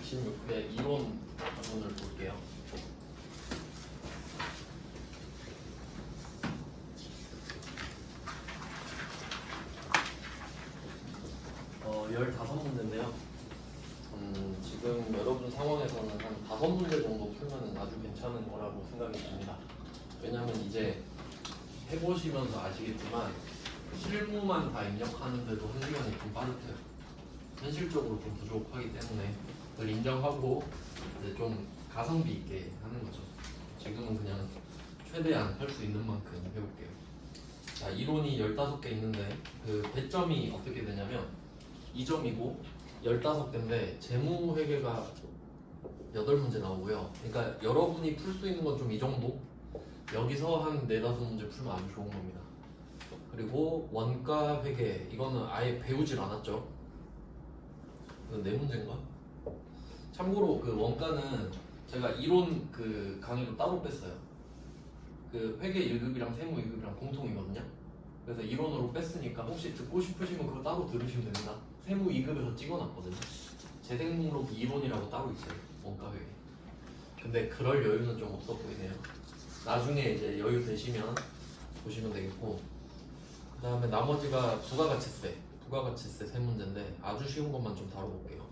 116회 이론 부분을 볼게요. 어, 15문제인데요. 지금 여러분 상황에서는 한 5문제 정도 풀면 아주 괜찮은 거라고 생각이 듭니다. 왜냐하면 이제 해보시면서 아시겠지만 실무만 다 입력하는데도 1시간이 좀 빠듯해요. 현실적으로 좀 부족하기 때문에 그걸 인정하고 이제 좀 가성비 있게 하는 거죠. 지금은 그냥 최대한 할 수 있는 만큼 해볼게요. 자, 이론이 15개 있는데 그 배점이 어떻게 되냐면 2점이고 15개인데 재무회계가 8문제 나오고요. 그러니까 여러분이 풀 수 있는 건 좀 이 정도? 여기서 한 4-5문제 풀면 아주 좋은 겁니다. 그리고 원가 회계 이거는 아예 배우질 않았죠. 이건 4문제인가? 참고로 그 원가는 제가 이론 그 강의로 따로 뺐어요. 그 회계 1급이랑 세무 2급이랑 공통이거든요. 그래서 이론으로 뺐으니까 혹시 듣고 싶으시면 그거 따로 들으시면 됩니다. 세무 2급에서 찍어놨거든요. 재생 목록 이론이라고 따로 있어요. 원가 회계. 근데 그럴 여유는 좀 없어 보이네요. 나중에 이제 여유 되시면 보시면 되겠고, 그 다음에 나머지가 부가가치세 3문제인데 아주 쉬운 것만 좀 다뤄볼게요.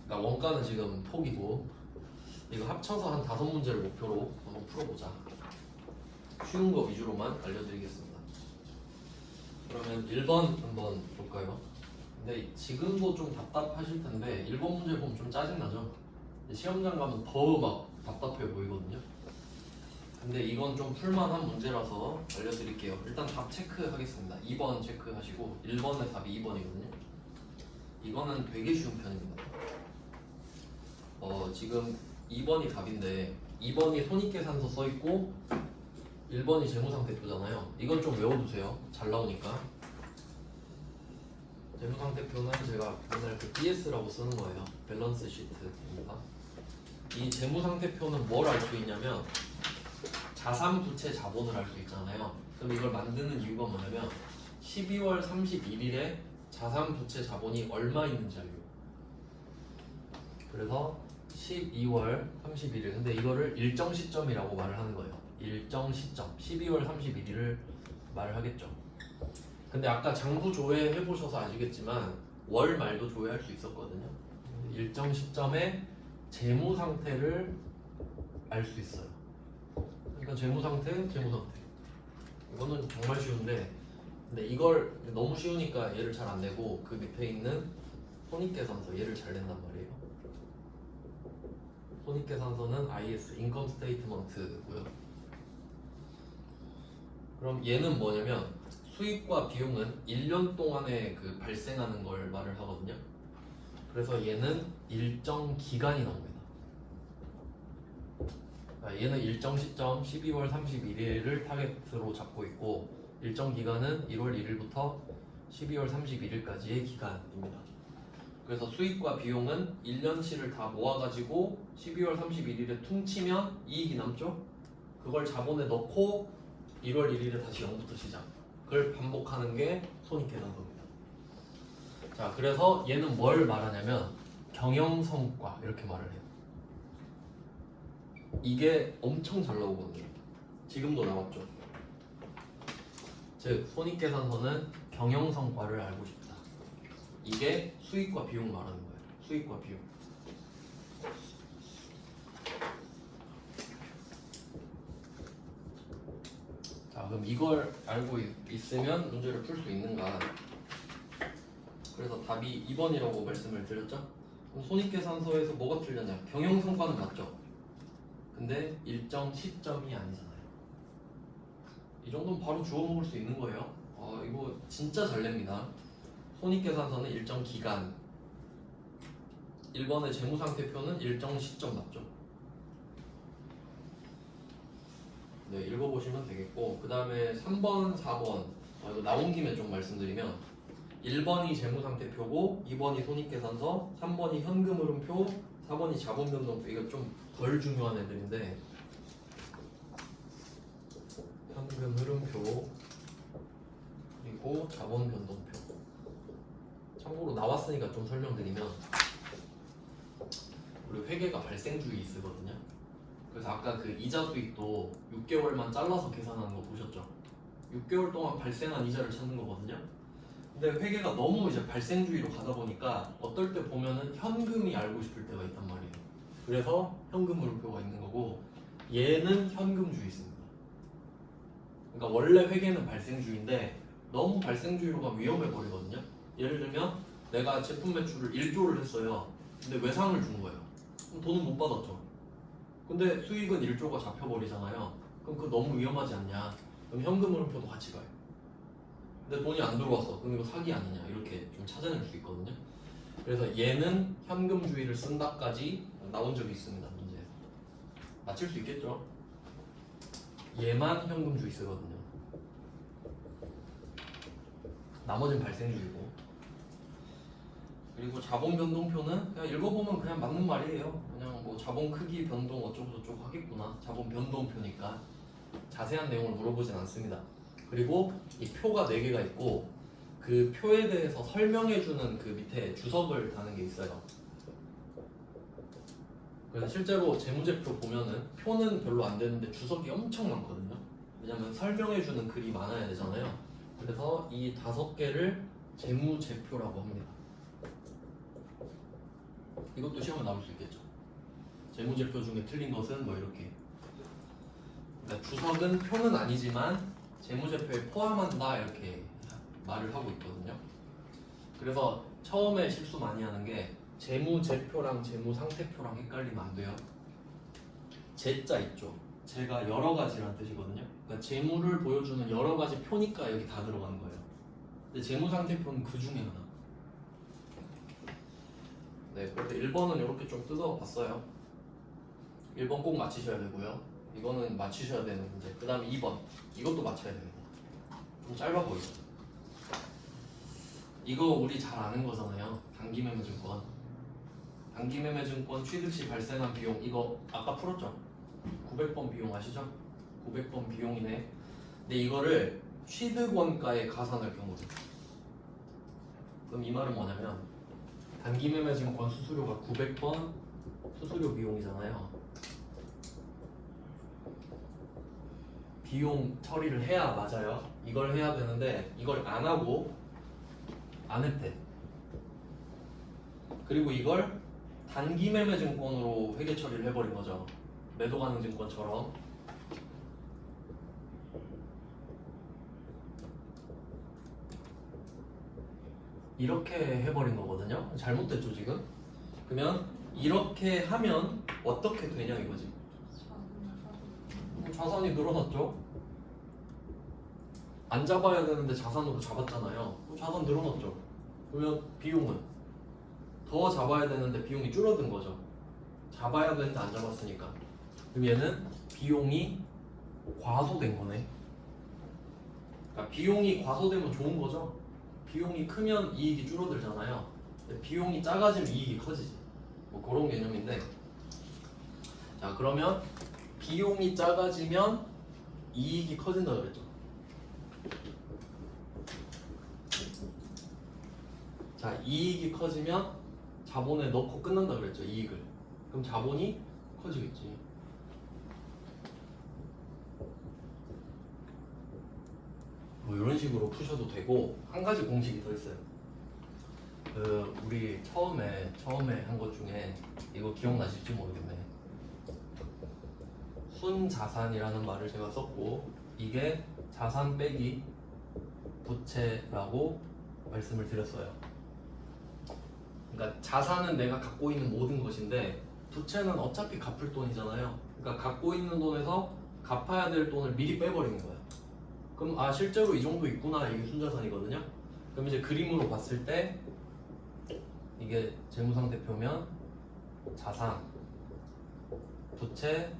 그러니까 원가는 지금 톡이고 이거 합쳐서 한 5문제를 목표로 한번 풀어보자. 쉬운 거 위주로만 알려드리겠습니다. 그러면 1번 한번 볼까요? 근데 지금도 좀 답답하실 텐데 1번 문제 보면 좀 짜증나죠? 시험장 가면 더 막 답답해 보이거든요. 근데 이건 좀 풀만한 문제라서 알려드릴게요. 일단 답 체크하겠습니다. 2번 체크하시고 1번의 답이 2번이거든요. 이거는 되게 쉬운 편입니다. 지금 2번이 답인데 2번이 손익계산서 써있고 1번이 재무상태표잖아요. 이건 좀 외워두세요. 잘 나오니까. 재무상태표는 제가 맨날 그 BS라고 쓰는 거예요. 밸런스 시트입니다. 이 재무상태표는 뭘 알 수 있냐면 자산, 부채, 자본을 알 수 있잖아요. 그럼 이걸 만드는 이유가 뭐냐면 12월 31일에 자산, 부채, 자본이 얼마 있는지 알려. 그래서 12월 31일. 근데 이거를 일정 시점이라고 말을 하는 거예요. 일정 시점. 12월 31일을 말을 하겠죠. 근데 아까 장부 조회 해보셔서 아시겠지만 월 말도 조회할 수 있었거든요. 일정 시점에 재무 상태를 알 수 있어요. 그러니까 재무 상태. 이거는 정말 쉬운데, 근데 이걸 너무 쉬우니까 얘를 잘 안 내고 그 밑에 있는 손익계산서 얘를 잘 낸단 말이에요. 손익계산서는 IS, 인컴 스테이트먼트고요. 그럼 얘는 뭐냐면 수입과 비용은 1년 동안에 그 발생하는 걸 말을 하거든요. 그래서 얘는 일정 기간이 나옵니다. 얘는 일정 시점 12월 31일을 타겟으로 잡고 있고 일정 기간은 1월 1일부터 12월 31일까지의 기간입니다. 그래서 수익과 비용은 1년치를 다 모아가지고 12월 31일에 퉁치면 이익이 남죠? 그걸 자본에 넣고 1월 1일에 다시 0부터 시작. 그걸 반복하는 게 손익계산서입니다. 자, 그래서 얘는 뭘 말하냐면 경영성과 이렇게 말을 해요. 이게 엄청 잘 나오거든요. 지금도 나왔죠. 즉 손익계산서는 경영성과를 알고 싶다. 이게 수익과 비용 말하는 거예요. 수익과 비용. 자, 그럼 이걸 알고 있으면 문제를 풀 수 있는가? 그래서 답이 2번이라고 말씀을 드렸죠? 그럼 손익계산서에서 뭐가 틀렸냐? 경영성과는 맞죠? 근데 일정 시점이 아니잖아요. 이 정도는 바로 주워 먹을 수 있는 거예요. 이거 진짜 잘 냅니다. 손익계산서는 일정 기간, 1번의 재무상태표는 일정 시점 맞죠? 네, 읽어보시면 되겠고, 그 다음에 3번, 4번 이거 나온 김에 좀 말씀드리면 1번이 재무상태표고 2번이 손익계산서, 3번이 현금흐름표, 4번이 자본변동표. 이거 좀 덜 중요한 애들인데 현금흐름표 그리고 자본변동표. 참고로 나왔으니까 좀 설명드리면 우리 회계가 발생주의 쓰거든요. 그래서 아까 그 이자 수익도 6개월만 잘라서 계산하는 거 보셨죠? 6개월 동안 발생한 이자를 찾는 거거든요. 근데 회계가 너무 이제 발생주의로 가다 보니까 어떨 때 보면은 현금이 알고 싶을 때가 있단 말이에요. 그래서 현금 물음표가 있는 거고, 얘는 현금주의입니다. 그러니까 원래 회계는 발생주의인데 너무 발생주의로 가면 위험해 버리거든요. 예를 들면 내가 제품 매출을 1조를 했어요. 근데 외상을 준 거예요. 그럼 돈은 못 받았죠. 근데 수익은 1조가 잡혀버리잖아요. 그럼 그거 너무 위험하지 않냐? 그럼 현금 물음표도 같이 가요. 근데 돈이 안 들어왔어. 그럼 이거 사기 아니냐? 이렇게 좀 찾아낼 수 있거든요. 그래서 얘는 현금주의를 쓴다까지 나온 적이 있습니다. 문제에서. 맞힐 수 있겠죠? 얘만 현금주의 쓰거든요. 나머지는 발생주의고. 그리고 자본 변동표는 그냥 읽어보면 그냥 맞는 말이에요. 그냥 뭐 자본 크기 변동 어쩌고 저쩌고 하겠구나. 자본 변동표니까 자세한 내용을 물어보진 않습니다. 그리고 이 표가 4개가 있고 그 표에 대해서 설명해주는 그 밑에 주석을 다는 게 있어요. 그래서 실제로 재무제표 보면은 표는 별로 안 되는데 주석이 엄청 많거든요. 왜냐면 설명해주는 글이 많아야 되잖아요. 그래서 이 5개를 재무제표라고 합니다. 이것도 시험에 나올 수 있겠죠. 재무제표 중에 틀린 것은 뭐 이렇게. 그러니까 주석은 표는 아니지만 재무제표에 포함한다 이렇게 말을 하고 있거든요. 그래서 처음에 실수 많이 하는 게 재무제표랑 재무상태표랑 헷갈리면 안 돼요. 제자 있죠. 제가 여러 가지란 뜻이거든요. 그러니까 재무를 보여주는 여러 가지 표니까 여기 다 들어가는 거예요. 근데 재무상태표는 그 중에 하나. 네, 그래서 1번은 이렇게 좀 뜯어봤어요. 1번 꼭 맞히셔야 되고요. 이거는 맞히셔야 되는 문제. 그 다음에 2번. 이것도 맞춰야 됩니다. 좀 짧아 보이죠? 이거 우리 잘 아는 거잖아요. 단기매매증권. 단기매매증권 취득 시 발생한 비용. 이거 아까 풀었죠? 900번 비용 아시죠? 900번 비용이네. 근데 이거를 취득원가에 가산할 경우죠. 그럼 이 말은 뭐냐면 단기매매증권 수수료가 900번 수수료 비용이잖아요. 비용 처리를 해야 맞아요. 이걸 해야 되는데 이걸 안 하고 안 했대. 그리고 이걸 단기매매증권으로 회계 처리를 해버린 거죠. 매도가능증권처럼. 이렇게 해버린 거거든요. 잘못됐죠 지금? 그러면 이렇게 하면 어떻게 되냐 이거지. 자산이 늘어났죠? 안 잡아야 되는데 자산으로 잡았잖아요. 자산 늘어났죠? 그러면 비용은 더 잡아야 되는데 비용이 줄어든 거죠. 잡아야 되는데 안 잡았으니까. 그럼 얘는 비용이 과소된 거네. 그러니까 비용이 과소되면 좋은 거죠. 비용이 크면 이익이 줄어들잖아요. 근데 비용이 작아지면 이익이 커지지. 뭐 그런 개념인데. 자, 그러면 비용이 작아지면 이익이 커진다 그랬죠. 자, 이익이 커지면 자본에 넣고 끝난다 그랬죠. 이익을. 그럼 자본이 커지겠지. 뭐 이런 식으로 푸셔도 되고, 한 가지 공식이 더 있어요. 우리 처음에 한 것 중에 이거 기억나실지 모르겠네. 순자산이라는 말을 제가 썼고, 이게 자산 빼기 부채라고 말씀을 드렸어요. 그러니까 자산은 내가 갖고 있는 모든 것인데 부채는 어차피 갚을 돈이잖아요. 그러니까 갖고 있는 돈에서 갚아야 될 돈을 미리 빼버리는 거예요. 그럼 아 실제로 이 정도 있구나, 이게 순자산이거든요. 그럼 이제 그림으로 봤을 때 이게 재무상태표면 자산, 부채,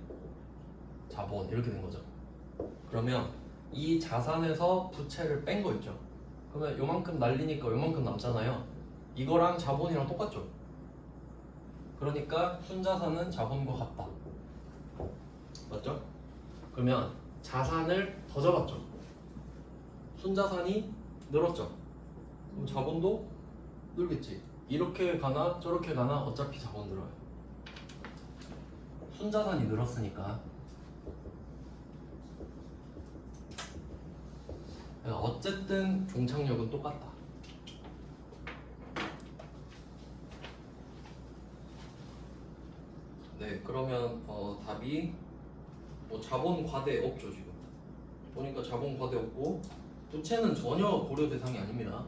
자본 이렇게 된 거죠. 그러면 이 자산에서 부채를 뺀 거 있죠. 그러면 요만큼 날리니까 요만큼 남잖아요. 이거랑 자본이랑 똑같죠. 그러니까 순자산은 자본과 같다. 맞죠? 그러면 자산을 더 잡았죠. 순자산이 늘었죠. 그럼 자본도 늘겠지. 이렇게 가나 저렇게 가나 어차피 자본 늘어요. 순자산이 늘었으니까. 어쨌든 종착역은 똑같다. 네, 그러면 답이 뭐 자본 과대 없죠. 지금 보니까 자본 과대 없고 부채는 전혀 고려 대상이 아닙니다.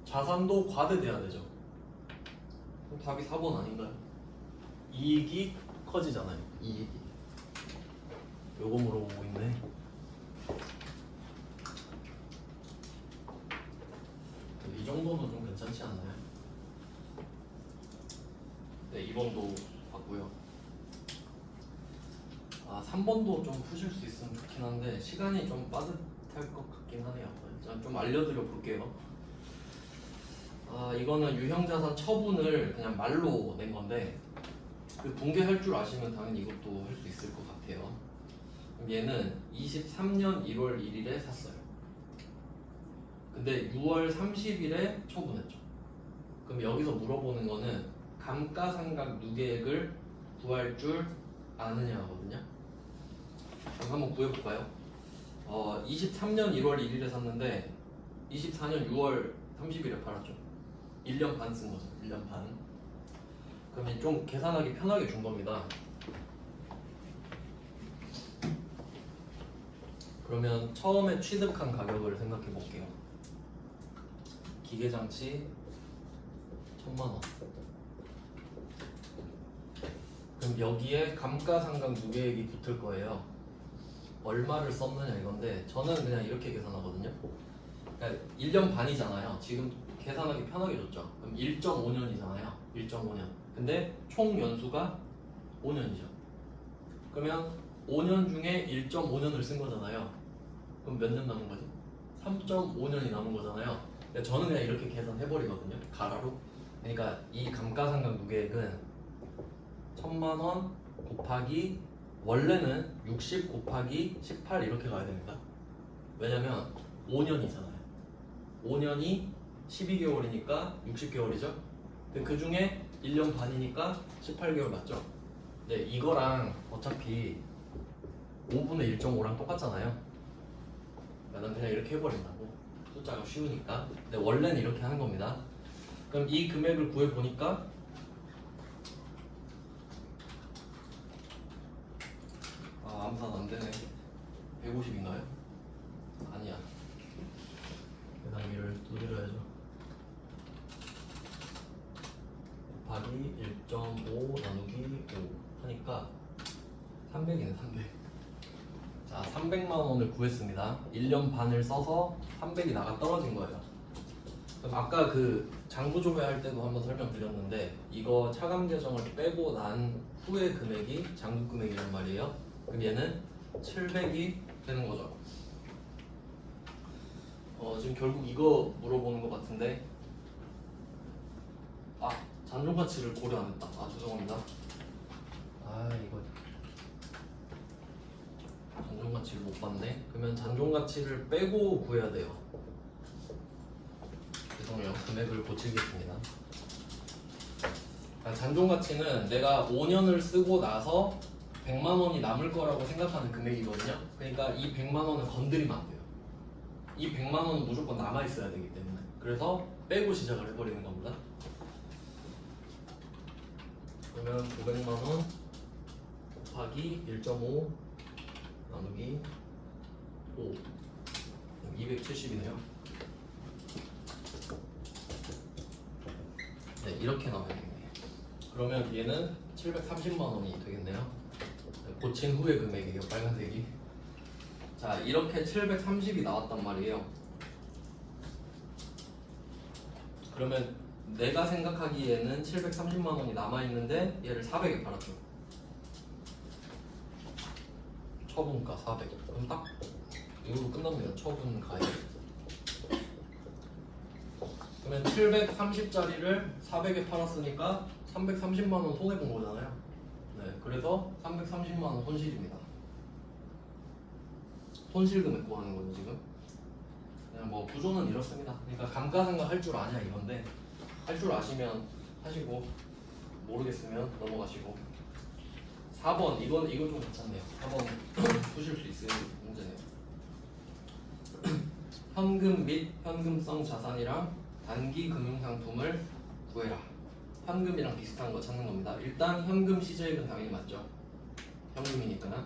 자산도 과대돼야 되죠. 그럼 답이 4번 아닌가요? 이익이 커지잖아요. 이익이. 요거 물어보고 있네. 이 정도는 좀 괜찮지 않나요? 네, 2번도 봤고요. 3번도 좀 푸실 수 있으면 좋긴 한데 시간이 좀 빠듯할 것 같긴 하네요. 일단 좀 알려드려 볼게요. 이거는 유형자산 처분을 그냥 말로 낸 건데 그 붕괴할 줄 아시면 당연히 이것도 할 수 있을 것 같아요. 그럼 얘는 23년 1월 1일에 샀어요. 근데 6월 30일에 처분했죠. 그럼 여기서 물어보는 거는 감가상각 누계액을 구할 줄 아느냐 하거든요. 그럼 한번 구해볼까요? 23년 1월 1일에 샀는데 24년 6월 30일에 팔았죠. 1년 반 쓴 거죠. 1년 반. 그러면 좀 계산하기 편하게 준 겁니다. 그러면 처음에 취득한 가격을 생각해 볼게요. 기계장치 1000만원. 그럼 여기에 감가상각 누계액이 붙을 거예요. 얼마를 썼느냐 이건데 저는 그냥 이렇게 계산하거든요. 그러니까 1년 반이잖아요. 지금 계산하기 편하게 줬죠. 그럼 1.5년이잖아요. 1.5년. 근데 총 연수가 5년이죠. 그러면 5년 중에 1.5년을 쓴 거잖아요. 그럼 몇 년 남은 거지? 3.5년이 남은 거잖아요. 근데 저는 그냥 이렇게 계산해버리거든요. 가라로. 그러니까 이 감가상각 누계액은 1000만원 곱하기 원래는 60 곱하기 18 이렇게 가야 됩니다. 왜냐면 5년이잖아요. 5년이 12개월이니까 60개월이죠. 그 중에 1년 반이니까 18개월 맞죠? 네, 이거랑 어차피 5분의 1.5랑 똑같잖아요. 나는 그냥 이렇게 해버린다고. 숫자가 쉬우니까. 근데 원래는 이렇게 하는 겁니다. 그럼 이 금액을 구해보니까 암산 안 되네. 150인가요? 아니야. 계산기를 두드려야죠. 곱하기 1.5 나누기 5 하니까 300이네. 300. 자, 300만 원을 구했습니다. 1년 반을 써서 300이 나가 떨어진 거예요. 그럼 아까 그 장부조회 할 때도 한번 설명드렸는데 이거 차감 계정을 빼고 난 후의 금액이 장부 금액이란 말이에요. 그럼 얘는 700이 되는 거죠. 지금 결국 이거 물어보는 것 같은데 잔존 가치를 고려 안 했다. 죄송합니다. 이거 잔존 가치를 못 봤네. 그러면 잔존 가치를 빼고 구해야 돼요. 죄송해요. 금액을 고치겠습니다. 잔존 가치는 내가 5년을 쓰고 나서 100만 원이 남을 거라고 생각하는 금액이거든요. 그러니까 이 100만 원은 건드리면 안 돼요. 이 100만 원은 무조건 남아 있어야 되기 때문에. 그래서 빼고 시작을 해버리는 겁니다. 그러면 900만 원 곱하기 1.5 나누기 5 270이네요. 네, 이렇게 나와요. 그러면 얘는 730만 원이 되겠네요. 고친 후의 금액이에요. 빨간색이. 자, 이렇게 730이 나왔단 말이에요. 그러면 내가 생각하기에는 730만 원이 남아있는데 얘를 400에 팔았죠. 처분가 400. 그럼 딱 이걸로 끝납니다. 처분 가액. 그러면 730짜리를 400에 팔았으니까 330만 원 손해본 거잖아요. 네, 그래서 330만 원 손실입니다. 손실 금액 구하는 거죠 지금. 그냥 뭐 구조는 이렇습니다. 그러니까 감가상각 할 줄 아냐 이건데 할 줄 아시면 하시고 모르겠으면 넘어가시고 4번 이거 좀 괜찮네요. 4번 푸실 수 있을 문제네요. 현금 및 현금성 자산이랑 단기 금융상품을 구해라. 현금이랑 비슷한 거 찾는 겁니다. 일단 현금 시제액은 당연히 맞죠. 현금이니까.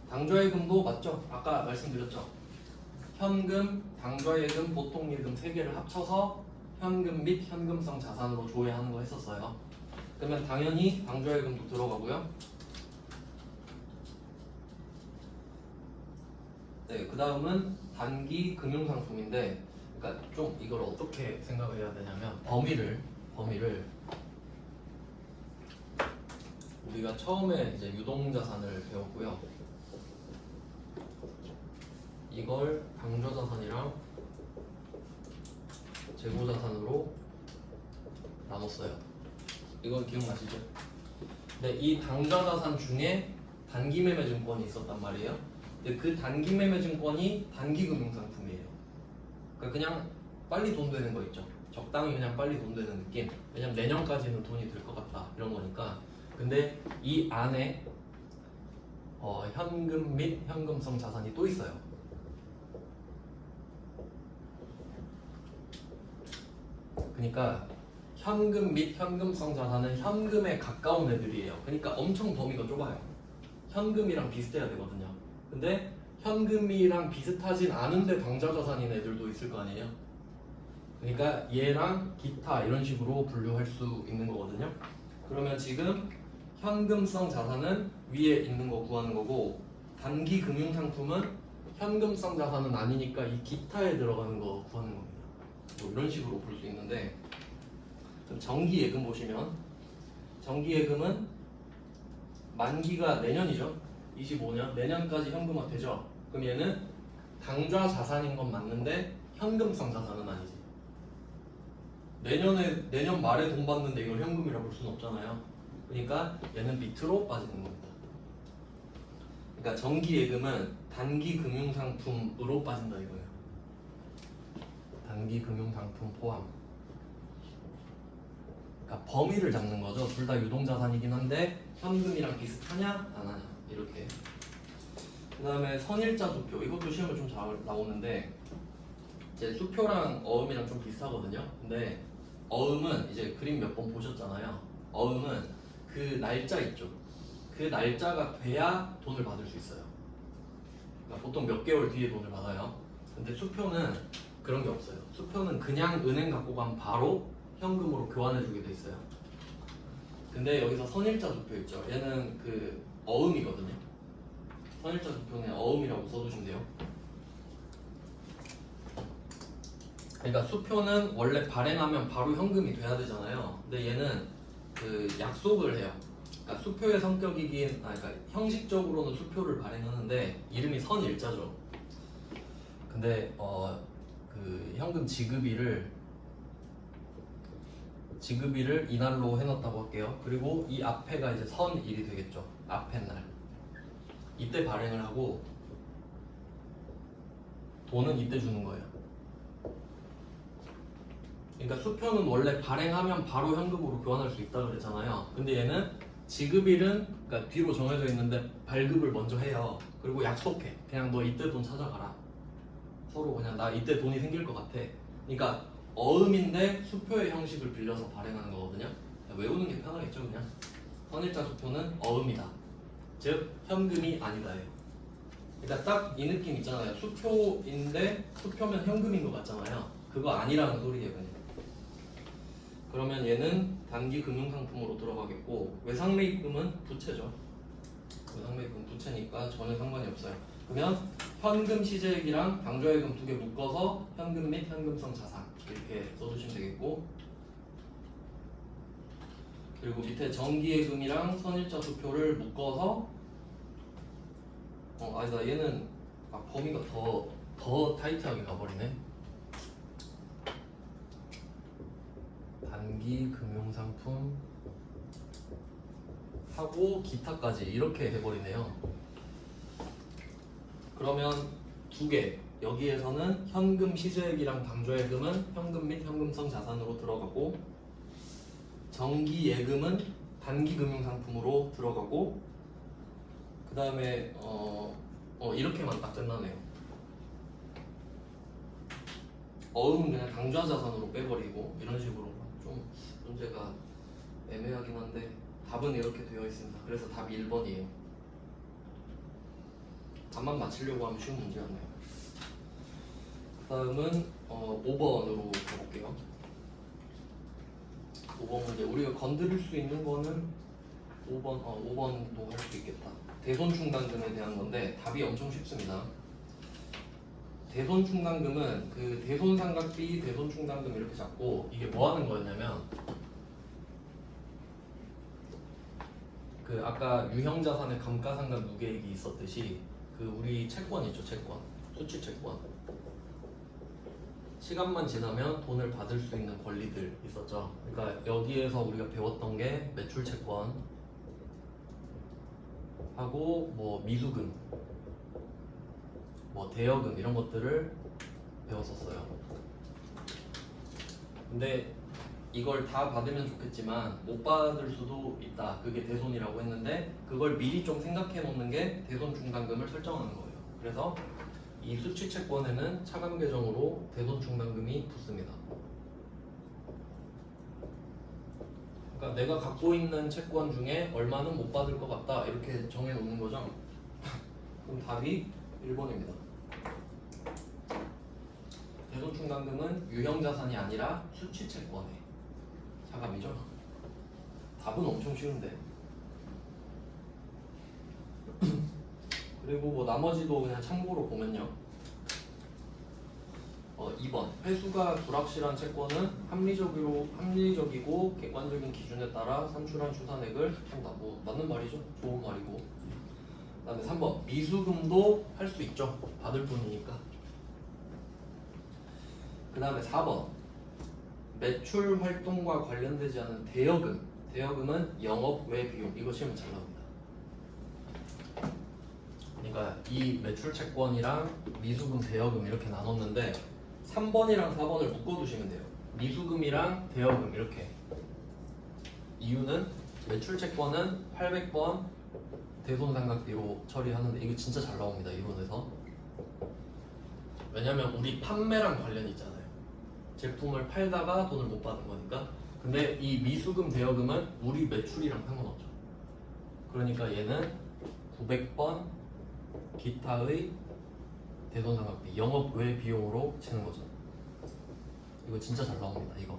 당좌예금도 맞죠. 아까 말씀드렸죠. 현금, 당좌예금, 보통예금 3개를 합쳐서 현금 및 현금성 자산으로 조회하는 거 했었어요. 그러면 당연히 당좌예금도 들어가고요. 네, 그 다음은 단기 금융상품인데, 그러니까 좀 이걸 어떻게 생각을 해야 되냐면 범위를 우리가 처음에 이제 유동자산을 배웠고요. 이걸 당좌자산이랑 재고자산으로 나눴어요. 이건 기억나시죠? 네, 이 당좌자산 중에 단기매매증권이 있었단 말이에요. 근데 그 단기매매증권이 단기금융상품이에요. 그러니까 그냥 빨리 돈 되는 거 있죠. 적당히 그냥 빨리 돈 되는 느낌. 왜냐면 내년까지는 돈이 될 것 같다 이런 거니까. 근데 이 안에 현금 및 현금성 자산이 또 있어요. 그러니까 현금 및 현금성 자산은 현금에 가까운 애들이에요. 그러니까 엄청 범위가 좁아요. 현금이랑 비슷해야 되거든요. 근데 현금이랑 비슷하진 않은데 당좌자산인 애들도 있을 거 아니에요. 그러니까 얘랑 기타 이런 식으로 분류할 수 있는 거거든요. 그러면 지금 현금성 자산은 위에 있는 거 구하는 거고, 단기 금융상품은 현금성 자산은 아니니까 이 기타에 들어가는 거 구하는 겁니다. 뭐 이런 식으로 볼 수 있는데, 정기예금 보시면 정기예금은 만기가 내년이죠. 25년 내년까지 현금화 되죠. 그럼 얘는 당좌 자산인 건 맞는데 현금성 자산은 아니지. 내년 말에 돈 받는데 이걸 현금이라 볼 수는 없잖아요. 그러니까 얘는 밑으로 빠지는 겁니다. 그러니까 정기예금은 단기 금융상품으로 빠진다 이거예요. 단기 금융상품 포함. 그러니까 범위를 잡는 거죠. 둘 다 유동자산이긴 한데 현금이랑 비슷하냐 안 하냐 이렇게. 그 다음에 선일자 수표, 이것도 시험에 좀 잘 나오는데 이제 수표랑 어음이랑 좀 비슷하거든요. 근데 어음은 이제 그림 몇 번 보셨잖아요. 어음은 그 날짜 있죠. 그 날짜가 돼야 돈을 받을 수 있어요. 그러니까 보통 몇 개월 뒤에 돈을 받아요. 근데 수표는 그런 게 없어요. 수표는 그냥 은행 갖고 가면 바로 현금으로 교환해주게 돼 있어요. 근데 여기서 선일자 수표 있죠. 얘는 그 어음이거든요. 선일자 수표는 어음이라고 써두시면 돼요. 그러니까 수표는 원래 발행하면 바로 현금이 돼야 되잖아요. 근데 얘는 그 약속을 해요. 그러니까 수표의 성격이긴, 그러니까 형식적으로는 수표를 발행하는데 이름이 선일자죠. 근데 그 현금 지급일을 이날로 해놨다고 할게요. 그리고 이 앞에가 이제 선일이 되겠죠. 앞에 날. 이때 발행을 하고 돈은 이때 주는 거예요. 그러니까 수표는 원래 발행하면 바로 현금으로 교환할 수 있다고 그랬잖아요. 근데 얘는 지급일은 그러니까 뒤로 정해져 있는데 발급을 먼저 해요. 그리고 약속해. 그냥 너 이때 돈 찾아가라. 서로 그냥 나 이때 돈이 생길 것 같아. 그러니까 어음인데 수표의 형식을 빌려서 발행하는 거거든요. 외우는 게 편하겠죠 그냥. 선일자 수표는 어음이다. 즉 현금이 아니다예요. 그러니까 딱 이 느낌 있잖아요. 수표인데 수표면 현금인 것 같잖아요. 그거 아니라는 소리예요 그냥. 그러면 얘는 단기 금융상품으로 들어가겠고, 외상매입금은 부채죠. 외상매입금 부채니까 전혀 상관이 없어요. 그러면 현금 시제액이랑 당좌예금 2개 묶어서 현금 및 현금성 자산 이렇게 써주시면 되겠고, 그리고 밑에 정기예금이랑 선일자 수표를 묶어서 아니다, 얘는 범위가 더 타이트하게 가버리네. 단기 금융상품 하고 기타까지 이렇게 해버리네요. 그러면 2개, 여기에서는 현금 시제액이랑 당좌예금은 현금 및 현금성 자산으로 들어가고, 정기예금은 단기 금융 상품으로 들어가고 그 다음에 이렇게만 딱 끝나네요. 어음은 그냥 당좌 자산으로 빼버리고 이런 식으로 좀 문제가 애매하긴 한데 답은 이렇게 되어 있습니다. 그래서 답이 1번이에요. 답만 맞히려고 하면 쉬운 문제였네요. 그 다음은 5번으로 가볼게요. 5번 문제. 우리가 건드릴 수 있는 거는 5번도 할 수 있겠다. 대손충당금에 대한 건데 답이 엄청 쉽습니다. 대손충당금은 그 대손상각비, 대손충당금 이렇게 잡고 이게 뭐 하는 거였냐면 그 아까 유형자산의 감가상각 무계획이 있었듯이 그 우리 채권 있죠, 채권. 수취 채권. 시간만 지나면 돈을 받을 수 있는 권리들 있었죠. 그러니까 여기에서 우리가 배웠던 게 매출 채권 하고 뭐 미수금, 뭐 대여금 이런 것들을 배웠었어요. 근데 이걸 다 받으면 좋겠지만 못 받을 수도 있다. 그게 대손이라고 했는데 그걸 미리 좀 생각해 놓는 게 대손충당금을 설정하는 거예요. 그래서 이 수취채권에는 차감 계정으로 대손충당금이 붙습니다. 그러니까 내가 갖고 있는 채권 중에 얼마는 못 받을 것 같다 이렇게 정해 놓는 거죠. 그럼 답이 1번입니다. 대손충당금은 유형자산이 아니라 수취채권의 차감이죠. 답은 엄청 쉬운데. 그리고 뭐 나머지도 그냥 참고로 보면요. 2번 회수가 불확실한 채권은 합리적이고 객관적인 기준에 따라 산출한 추산액을 한다. 뭐 맞는 말이죠. 좋은 말이고. 그다음에 3번 미수금도 할 수 있죠. 받을 분이니까. 그다음에 4번 매출 활동과 관련되지 않은 대여금. 대여금은 영업 외 비용. 이거 시험에 잘 나옵니다. 그러니까 이 매출 채권이랑 미수금, 대여금 이렇게 나눴는데 3번이랑 4번을 묶어두시면 돼요. 미수금이랑 대여금 이렇게. 이유는 매출 채권은 800번 대손상각비로 처리하는데 이거 진짜 잘 나옵니다. 이론에서. 왜냐면 우리 판매랑 관련이 있잖아요. 제품을 팔다가 돈을 못 받는 거니까. 근데 이 미수금, 대여금은 우리 매출이랑 상관없죠. 그러니까 얘는 900번 기타의 대손상각비, 영업 외 비용으로 치는 거죠. 이거 진짜 잘 나옵니다. 이거.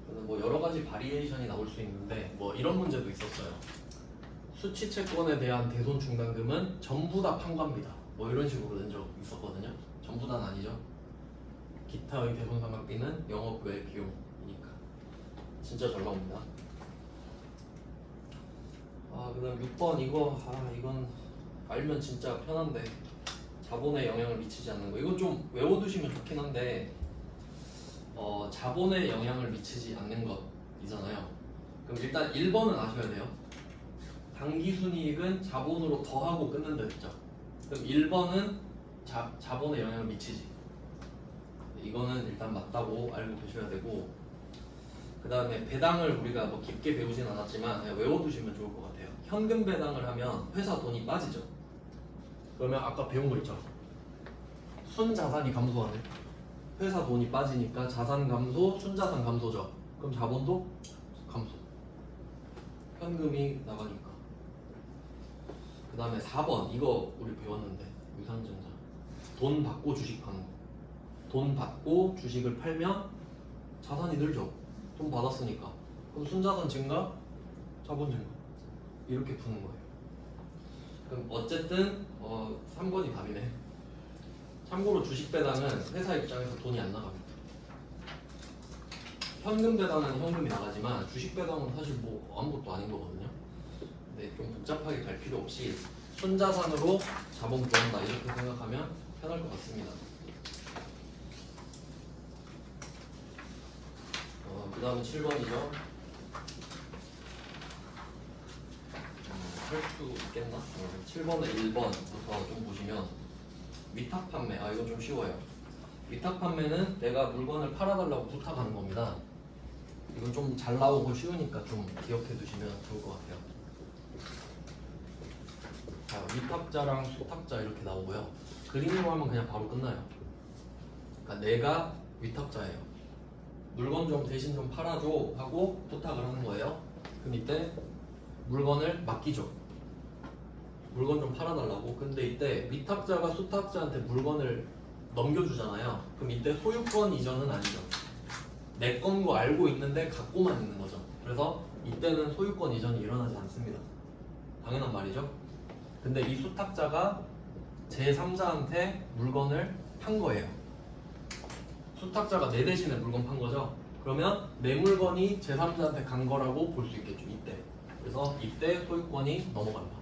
뭐 여러 가지 바리에이션이 나올 수 있는데 뭐 이런 문제도 있었어요. 수취 채권에 대한 대손 충당금은 전부 다 판과입니다. 뭐 이런 식으로 낸 적 있었거든요. 전부 다는 아니죠. 기타의 대손 상각비는 영업 외 비용이니까 진짜 잘 나옵니다. 그다음 6번 이건 알면 진짜 편한데 자본에 영향을 미치지 않는 거. 이거 좀 외워두시면 좋긴 한데 자본에 영향을 미치지 않는 것이잖아요. 그럼 일단 1번은 아셔야 돼요. 당기순이익은 자본으로 더하고 끝낸다 했죠. 그럼 1번은 자본에 영향을 미치지. 이거는 일단 맞다고 알고 계셔야 되고, 그 다음에 배당을 우리가 뭐 깊게 배우진 않았지만 그냥 외워두시면 좋을 것 같아요. 현금 배당을 하면 회사 돈이 빠지죠. 그러면 아까 배운 거 있죠. 순자산이 감소하네. 회사 돈이 빠지니까 자산 감소, 순자산 감소죠. 그럼 자본도 감소. 현금이 나가니까. 그 다음에 4번 이거 우리 배웠는데 유상증자. 돈 받고 주식 파는 거. 돈 받고 주식을 팔면 자산이 늘죠. 돈 받았으니까. 그럼 순자산 증가, 자본 증가. 이렇게 푸는 거예요. 그럼 어쨌든 3번이 답이네. 참고로 주식 배당은 회사 입장에서 돈이 안 나갑니다. 현금 배당은 현금이 나가지만 주식 배당은 사실 뭐 아무것도 아닌 거거든요. 근데 좀 복잡하게 갈 필요 없이 순자산으로 자본 구한다 이렇게 생각하면 편할 것 같습니다. 그 다음에 7번이죠. 할 수 있겠나? 7번에 1번부터 좀 보시면 위탁 판매, 이건 좀 쉬워요. 위탁 판매는 내가 물건을 팔아달라고 부탁하는 겁니다. 이건 좀 잘 나오고 쉬우니까 좀 기억해 두시면 좋을 것 같아요. 자, 위탁자랑 수탁자 이렇게 나오고요. 그림으로 하면 그냥 바로 끝나요. 그러니까 내가 위탁자예요. 물건 좀 대신 좀 팔아줘 하고 부탁을 하는 거예요. 그럼 이때 물건을 맡기죠. 물건 좀 팔아달라고. 근데 이때 위탁자가 수탁자한테 물건을 넘겨주잖아요. 그럼 이때 소유권 이전은 아니죠. 내 건 거 알고 있는데 갖고만 있는 거죠. 그래서 이때는 소유권 이전이 일어나지 않습니다. 당연한 말이죠. 근데 이 수탁자가 제3자한테 물건을 판 거예요. 수탁자가 내 대신에 물건 판 거죠. 그러면 내 물건이 제3자한테 간 거라고 볼 수 있겠죠. 이때. 그래서 이때 소유권이 넘어간다.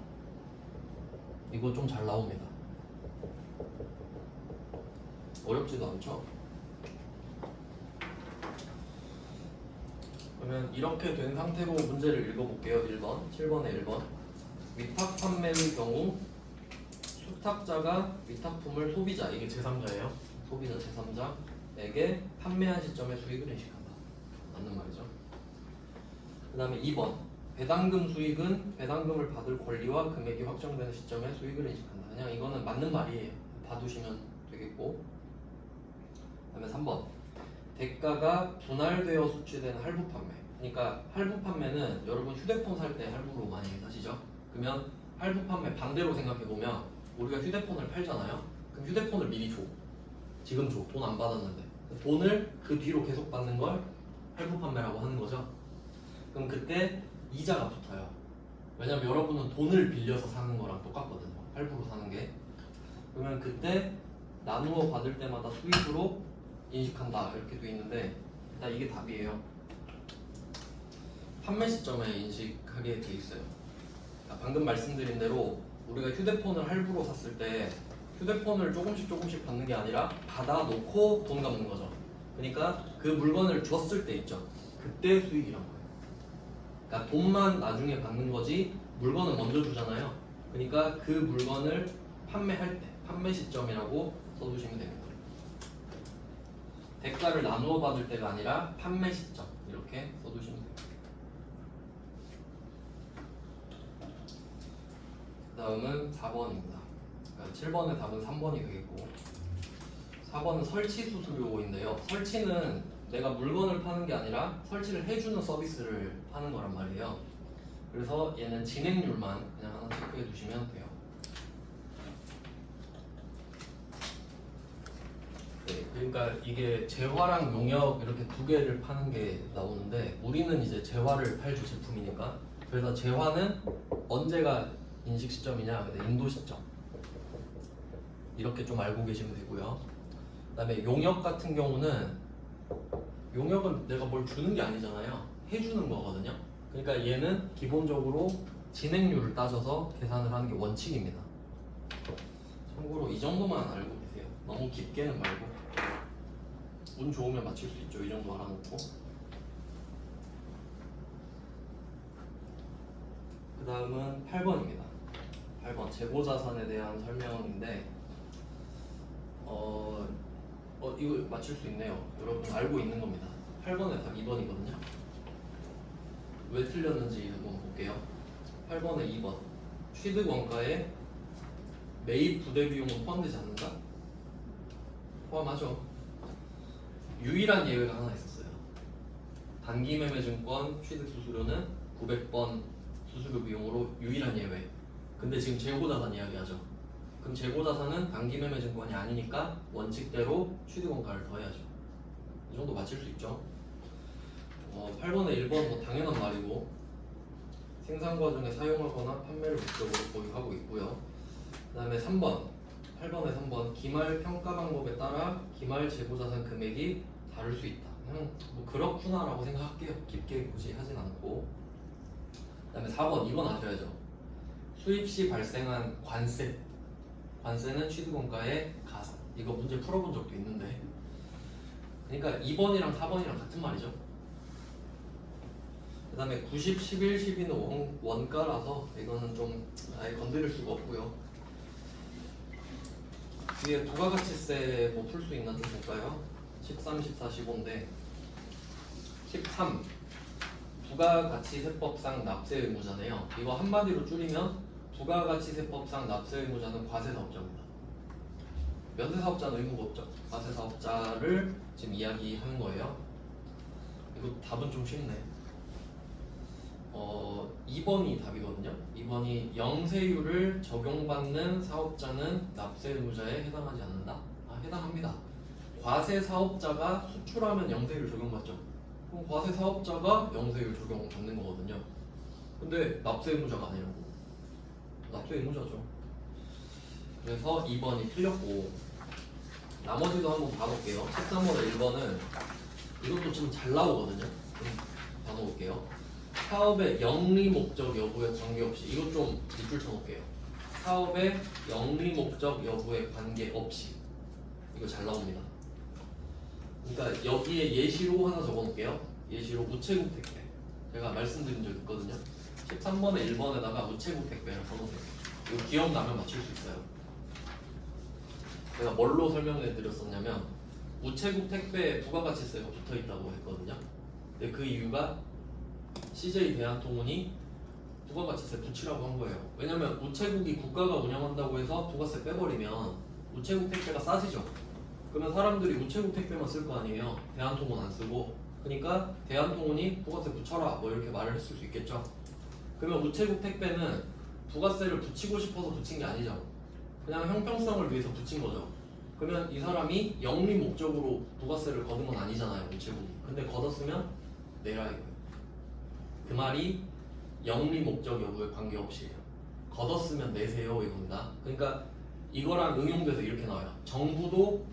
이거 좀 잘 나옵니다. 어렵지도 않죠? 그러면 이렇게 된 상태로 문제를 읽어볼게요. 1번, 7번에 1번. 위탁 판매의 경우 수탁자가 위탁품을 소비자, 이게 제3자예요. 소비자 제3자에게 판매한 시점에 수익을 인식한다. 맞는 말이죠. 그 다음에 2번. 배당금 수익은 배당금을 받을 권리와 금액이 확정되는 시점에 수익을 인식한다. 그냥 이거는 맞는 말이에요. 봐두시면 되겠고. 그 다음에 3번. 대가가 분할되어 수취된 할부 판매. 그러니까 할부 판매는 여러분 휴대폰 살 때 할부로 많이 사시죠? 그러면 할부 판매 반대로 생각해보면 우리가 휴대폰을 팔잖아요. 그럼 휴대폰을 미리 줘. 지금 줘. 돈 안 받았는데. 돈을 그 뒤로 계속 받는 걸 할부 판매라고 하는 거죠. 그럼 그때 이자가 붙어요. 왜냐면 여러분은 돈을 빌려서 사는 거랑 똑같거든요. 할부로 사는 게. 그러면 그때 나누어 받을 때마다 수익으로 인식한다 이렇게 돼 있는데 일단 이게 답이에요. 판매 시점에 인식하게 돼 있어요. 그러니까 방금 말씀드린 대로 우리가 휴대폰을 할부로 샀을 때 휴대폰을 조금씩 받는 게 아니라 받아놓고 돈 갚는 거죠. 그러니까 그 물건을 줬을 때 있죠. 그때 수익이란 거예요. 그러니까 돈만 나중에 받는 거지 물건은 먼저 주잖아요. 그러니까 그 물건을 판매할 때 판매 시점이라고 써두시면 됩니다. 대가를 나누어 받을 때가 아니라 판매 시점 이렇게 써두시면 됩니다. 그 다음은 4번입니다. 그러니까 7번의 답은 3번이 되겠고 4번은 설치 수수료인데요. 설치는 내가 물건을 파는 게 아니라 설치를 해주는 서비스를 파는 거란 말이에요. 그래서 얘는 진행률만 그냥 하나 체크해 두시면 돼요. 네, 그러니까 이게 재화랑 용역 이렇게 두 개를 파는 게 나오는데 우리는 이제 재화를 팔죠 제품이니까. 그래서 재화는 언제가 인식 시점이냐, 인도 시점 이렇게 좀 알고 계시면 되고요. 그다음에 용역 같은 경우는 용역은 내가 뭘 주는 게 아니잖아요. 해주는 거거든요. 그러니까 얘는 기본적으로 진행률을 따져서 계산을 하는 게 원칙입니다. 참고로 이 정도만 알고 계세요. 너무 깊게는 말고. 운 좋으면 맞출 수 있죠. 이 정도 알아놓고. 그 다음은 8번입니다. 8번 재고자산에 대한 설명인데 이거 맞출 수 있네요. 여러분 알고 있는 겁니다. 8번의 답 2번이거든요. 왜 틀렸는지 한번 볼게요. 8번에 2번 취득 원가에 매입 부대 비용은 포함되지 않는다? 포함하죠. 유일한 예외가 하나 있었어요. 단기 매매 증권 취득 수수료는 900번 수수료 비용으로 유일한 예외. 근데 지금 재고자산 이야기하죠. 그럼 재고자산은 단기 매매 증권이 아니니까 원칙대로 취득 원가를 더해야죠. 이 정도 맞힐 수 있죠. 8번에 1번 뭐 당연한 말이고 생산 과정에 사용하거나 판매를 목적으로 보유하고 있고요. 그 다음에 3번 8번에 3번 기말 평가 방법에 따라 기말 재고자산 금액이 다를 수 있다. 그냥 뭐 그렇구나 라고 생각할게요. 깊게 굳이 하진 않고. 그 다음에 4번 이건 아셔야죠. 수입 시 발생한 관세는 취득원가의 가산. 이거 문제 풀어본 적도 있는데 그러니까 2번이랑 4번이랑 같은 말이죠. 그 다음에 90, 11, 12는 원가라서 이거는 좀 아예 건드릴 수가 없고요. 뒤에 부가가치세 뭐 풀 수 있나 좀 볼까요? 13, 14, 15인데 13 부가가치세법상 납세 의무자네요. 이거 한마디로 줄이면 부가가치세법상 납세 의무자는 과세사업자입니다. 면세사업자는 의무가 없죠. 과세사업자를 지금 이야기하는 거예요. 이거 답은 좀 쉽네. 2번이 답이거든요. 2번이 영세율을 적용받는 사업자는 납세 의무자에 해당하지 않는다. 해당합니다. 과세사업자가 수출하면 영세율 적용받죠. 그럼 과세사업자가 영세율 적용받는 거거든요. 근데 납세 의무자가 아니라고. 납세 의무자죠. 그래서 2번이 틀렸고, 나머지도 한번 봐볼게요. 13번에 1번은 이것도 좀 잘 나오거든요. 좀 봐놓을게요. 사업의 영리 목적 여부에 관계없이, 이것 좀 밑줄 쳐놓을게요. 사업의 영리 목적 여부에 관계없이, 이거 잘 나옵니다. 그러니까 여기에 예시로 하나 적어놓을게요. 예시로 우체국 택배, 제가 말씀드린 적 있거든요. 13번에 1번에다가 우체국 택배를 써놓으세요. 이거 기억나면 맞출 수 있어요. 제가 뭘로 설명해 드렸었냐면 우체국 택배에 부가가치세가 붙어있다고 했거든요. 근데 그 이유가 CJ 대한통운이 부가가치세 붙이라고 한 거예요. 왜냐면 우체국이 국가가 운영한다고 해서 부가세 빼버리면 우체국 택배가 싸지죠. 그러면 사람들이 우체국 택배만 쓸 거 아니에요. 대한통운 안 쓰고. 그러니까 대한통운이 부가세 붙여라 뭐 이렇게 말을 했을 수 있겠죠. 그러면 우체국 택배는 부가세를 붙이고 싶어서 붙인 게 아니죠. 그냥 형평성을 위해서 붙인 거죠. 그러면 이 사람이 영리 목적으로 부가세를 걷은 건 아니잖아요, 우체국이. 근데 걷었으면 내라 이거예요. 그 말이 영리 목적 여부에 관계없이 걷었으면 내세요 이겁니다. 그러니까 이거랑 응용돼서 이렇게 나와요. 정부도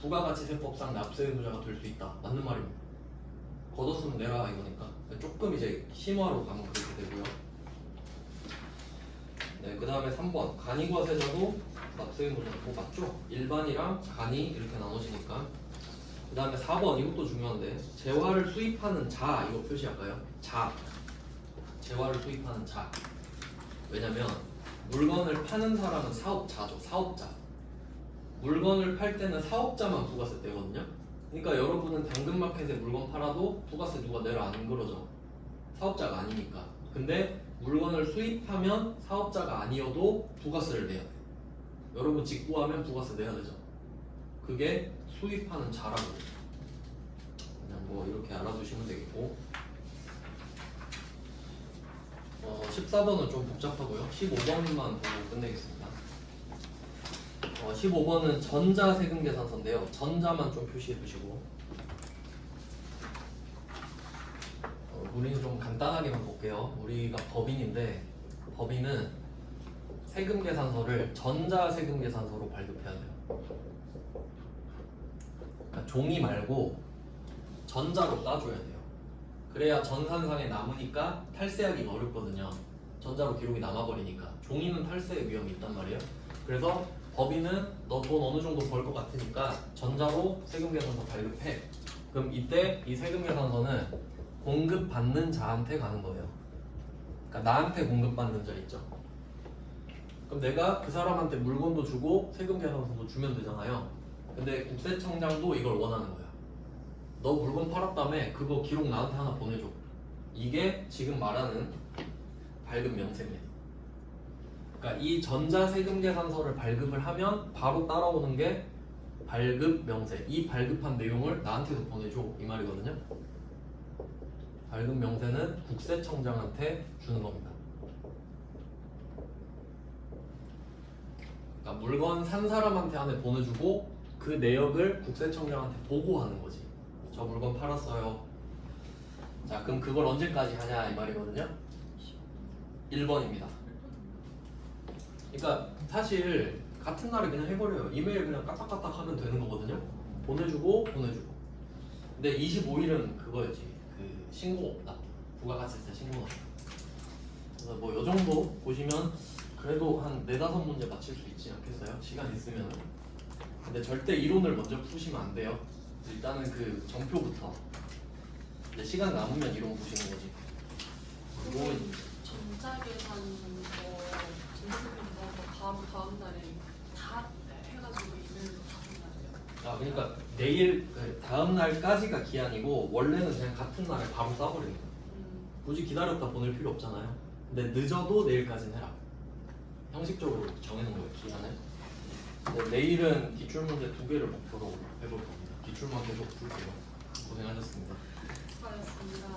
부가가치세법상 납세 의무자가 될 수 있다. 맞는 말입니다. 걷었으면 내라 이거니까. 조금 이제 심화로 가면 그렇게 되고요. 네, 그 다음에 3번 간이과세자도 납세 의무자고 맞죠? 일반이랑 간이 이렇게 나눠지니까. 그 다음에 4번 이것도 중요한데 재화를 수입하는 자 이거 표시할까요? 자, 재화를 수입하는 자. 왜냐면 물건을 파는 사람은 사업자죠. 사업자. 물건을 팔 때는 사업자만 부가세 떼거든요. 그러니까 여러분은 당근마켓에 물건 팔아도 부가세 누가 내라 안 그러죠. 사업자가 아니니까. 근데 물건을 수입하면 사업자가 아니어도 부가세를 내야 돼. 여러분 직구하면 부가세 내야 되죠. 그게 수입하는 자라고. 그냥 뭐 이렇게 알아두시면 되겠고. 14번은 좀 복잡하고요. 15번만 보고 끝내겠습니다. 15번은 전자세금계산서인데요. 전자만 좀 표시해 두시고. 우리는 좀 간단하게만 볼게요. 우리가 법인인데 법인은 세금계산서를 전자세금계산서로 발급해야 돼요. 그러니까 종이 말고 전자로 따줘야 돼요. 그래야 전산상에 남으니까 탈세하기가 어렵거든요. 전자로 기록이 남아버리니까. 종이는 탈세 위험이 있단 말이에요. 그래서 법인은 너 돈 어느 정도 벌 것 같으니까 전자로 세금계산서 발급해. 그럼 이때 이 세금계산서는 공급받는 자한테 가는 거예요. 그러니까 나한테 공급받는 자 있죠. 그럼 내가 그 사람한테 물건도 주고 세금계산서도 주면 되잖아요. 근데 국세청장도 이걸 원하는 거야. 너 물건 팔았다며 그거 기록 나한테 하나 보내줘. 이게 지금 말하는 발급 명세입니다. 그러니까 이 전자세금계산서를 발급을 하면 바로 따라오는 게 발급 명세. 이 발급한 내용을 나한테도 보내줘 이 말이거든요. 발급 명세는 국세청장한테 주는 겁니다. 그러니까 물건 산 사람한테 안에 보내주고 그 내역을 국세청장한테 보고하는 거지. 저 물건 팔았어요. 자, 그럼 그걸 언제까지 하냐 이 말이거든요. 1번입니다. 그러니까 사실 같은 날에 그냥 해버려요. 이메일 그냥 까딱까딱 하면 되는 거거든요. 보내주고. 근데 25일은 그거였지. 그 신고 납부, 부가가치세 신고 납부. 그래서 뭐 요 정도 보시면 그래도 한 4-5문제 맞힐 수 있지 않겠어요? 시간 있으면. 근데 절대 이론을 먼저 푸시면 안 돼요. 일단은 그 전표부터. 이제 시간 남으면 이론 보시는 거지. 그리고 전자계산서, 전자세금계산서 바로 다음 날에 다 해가지고 아 그러니까 내일 다음 날까지가 기한이고 원래는 그냥 같은 날에 바로 쏴버려요. 굳이 기다렸다 보낼 필요 없잖아요. 근데 늦어도 내일까지는 해라. 형식적으로 정해놓은 거예요 기한을. 근데 내일은 기출문제 2개를 목표로 해볼 겁니다. 기출만 계속 풀게요. 고생하셨습니다. 수고하셨습니다.